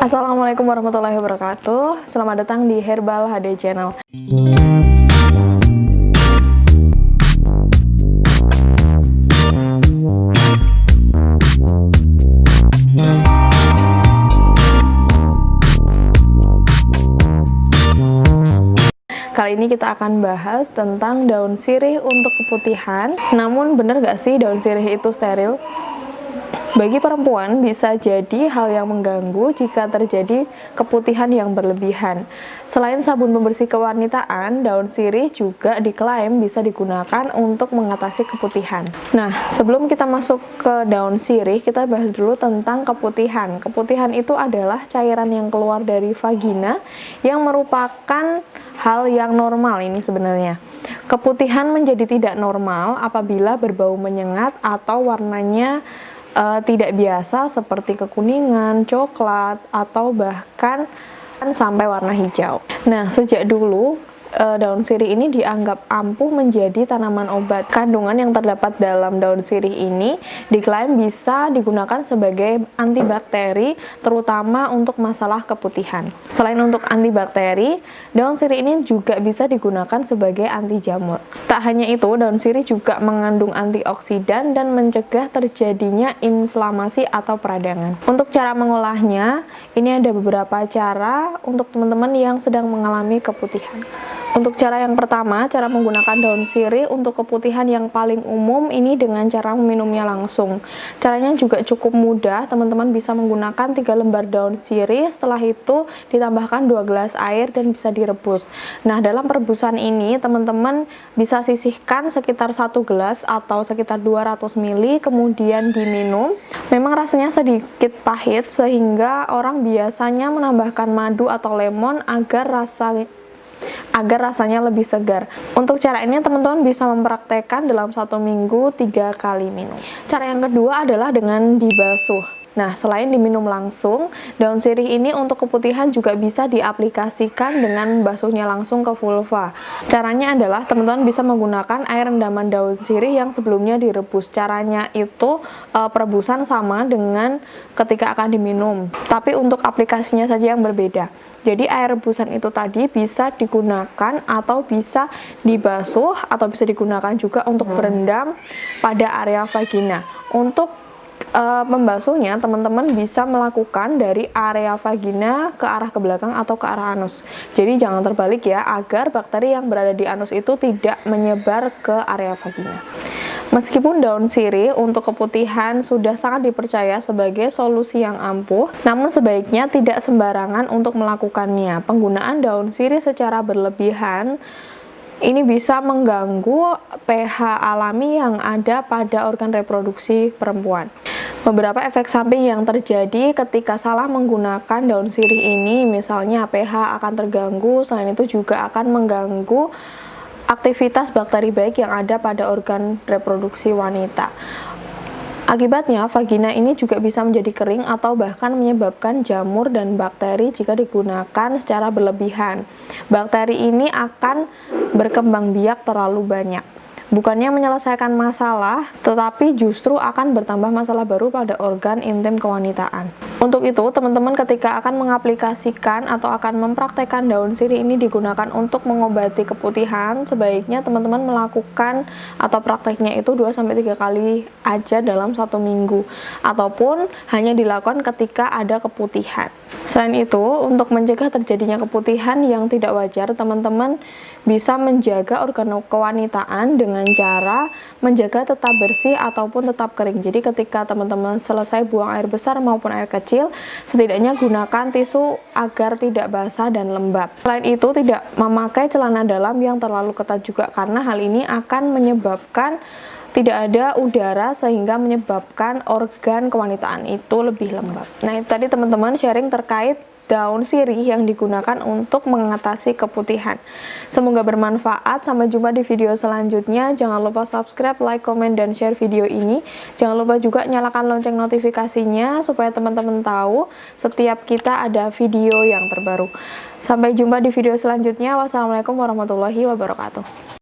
Assalamualaikum warahmatullahi wabarakatuh. Selamat datang di Herbal HD Channel. Kali ini kita akan bahas tentang daun sirih untuk keputihan. Namun bener gak sih daun sirih itu steril? Bagi perempuan bisa jadi hal yang mengganggu jika terjadi keputihan yang berlebihan. Selain sabun pembersih kewanitaan, daun sirih juga diklaim bisa digunakan untuk mengatasi keputihan. Nah, sebelum kita masuk ke daun sirih, kita bahas dulu tentang keputihan. Keputihan itu adalah cairan yang keluar dari vagina yang merupakan hal yang normal ini sebenarnya. Keputihan menjadi tidak normal apabila berbau menyengat atau warnanya tidak biasa seperti kekuningan, coklat, atau bahkan sampai warna hijau. Nah, sejak dulu daun sirih ini dianggap ampuh menjadi tanaman obat. Kandungan yang terdapat dalam daun sirih ini diklaim bisa digunakan sebagai antibakteri, terutama untuk masalah keputihan. Selain untuk antibakteri, daun sirih ini juga bisa digunakan sebagai anti jamur. Tak hanya itu, daun sirih juga mengandung antioksidan dan mencegah terjadinya inflamasi atau peradangan. Untuk cara mengolahnya, ini ada beberapa cara untuk teman-teman yang sedang mengalami keputihan. Untuk cara yang pertama, cara menggunakan daun sirih untuk keputihan yang paling umum ini dengan cara meminumnya langsung. Caranya juga cukup mudah, teman-teman bisa menggunakan 3 lembar daun sirih, setelah itu ditambahkan 2 gelas air dan bisa direbus. Nah, dalam perebusan ini teman-teman bisa sisihkan sekitar 1 gelas atau sekitar 200 ml, kemudian diminum. Memang rasanya sedikit pahit sehingga orang biasanya menambahkan madu atau lemon agar rasanya lebih segar. Untuk cara ini teman-teman bisa mempraktekkan dalam 1 minggu 3 kali minum. Cara yang kedua adalah dengan dibasuh. Nah, selain diminum langsung, daun sirih ini untuk keputihan juga bisa diaplikasikan dengan membasuhnya langsung ke vulva. Caranya adalah teman-teman bisa menggunakan air rendaman daun sirih yang sebelumnya direbus. Caranya itu perebusan sama dengan ketika akan diminum, tapi untuk aplikasinya saja yang berbeda. Jadi air rebusan itu tadi bisa digunakan atau bisa dibasuh atau bisa digunakan juga untuk berendam pada area vagina. Untuk membasuhnya, teman-teman bisa melakukan dari area vagina ke arah ke belakang atau ke arah anus. Jadi jangan terbalik ya, agar bakteri yang berada di anus itu tidak menyebar ke area vagina. Meskipun daun sirih untuk keputihan sudah sangat dipercaya sebagai solusi yang ampuh, namun sebaiknya tidak sembarangan untuk melakukannya. Penggunaan daun sirih secara berlebihan ini bisa mengganggu pH alami yang ada pada organ reproduksi perempuan. Beberapa efek samping yang terjadi ketika salah menggunakan daun sirih ini, misalnya pH akan terganggu, selain itu juga akan mengganggu aktivitas bakteri baik yang ada pada organ reproduksi wanita. Akibatnya, vagina ini juga bisa menjadi kering atau bahkan menyebabkan jamur dan bakteri jika digunakan secara berlebihan. Bakteri ini akan berkembang biak terlalu banyak. Bukannya menyelesaikan masalah, tetapi justru akan bertambah masalah baru pada organ intim kewanitaan. Untuk itu, teman-teman ketika akan mengaplikasikan atau akan mempraktekkan daun sirih ini digunakan untuk mengobati keputihan, sebaiknya teman-teman melakukan atau prakteknya itu 2-3 kali aja dalam 1 minggu, ataupun hanya dilakukan ketika ada keputihan. Selain itu, untuk mencegah terjadinya keputihan yang tidak wajar, teman-teman bisa menjaga organ kewanitaan dengan cara menjaga tetap bersih ataupun tetap kering. Jadi ketika teman-teman selesai buang air besar maupun air kecil, setidaknya gunakan tisu agar tidak basah dan lembab. Selain itu, tidak memakai celana dalam yang terlalu ketat juga, karena hal ini akan menyebabkan tidak ada udara sehingga menyebabkan organ kewanitaan itu lebih lembab. Nah, itu tadi teman-teman sharing terkait daun sirih yang digunakan untuk mengatasi keputihan. Semoga bermanfaat. Sampai jumpa di video selanjutnya. Jangan lupa subscribe, like, komen, dan share video ini. Jangan lupa juga nyalakan lonceng notifikasinya supaya teman-teman tahu setiap kita ada video yang terbaru. Sampai jumpa di video selanjutnya. Wassalamualaikum warahmatullahi wabarakatuh.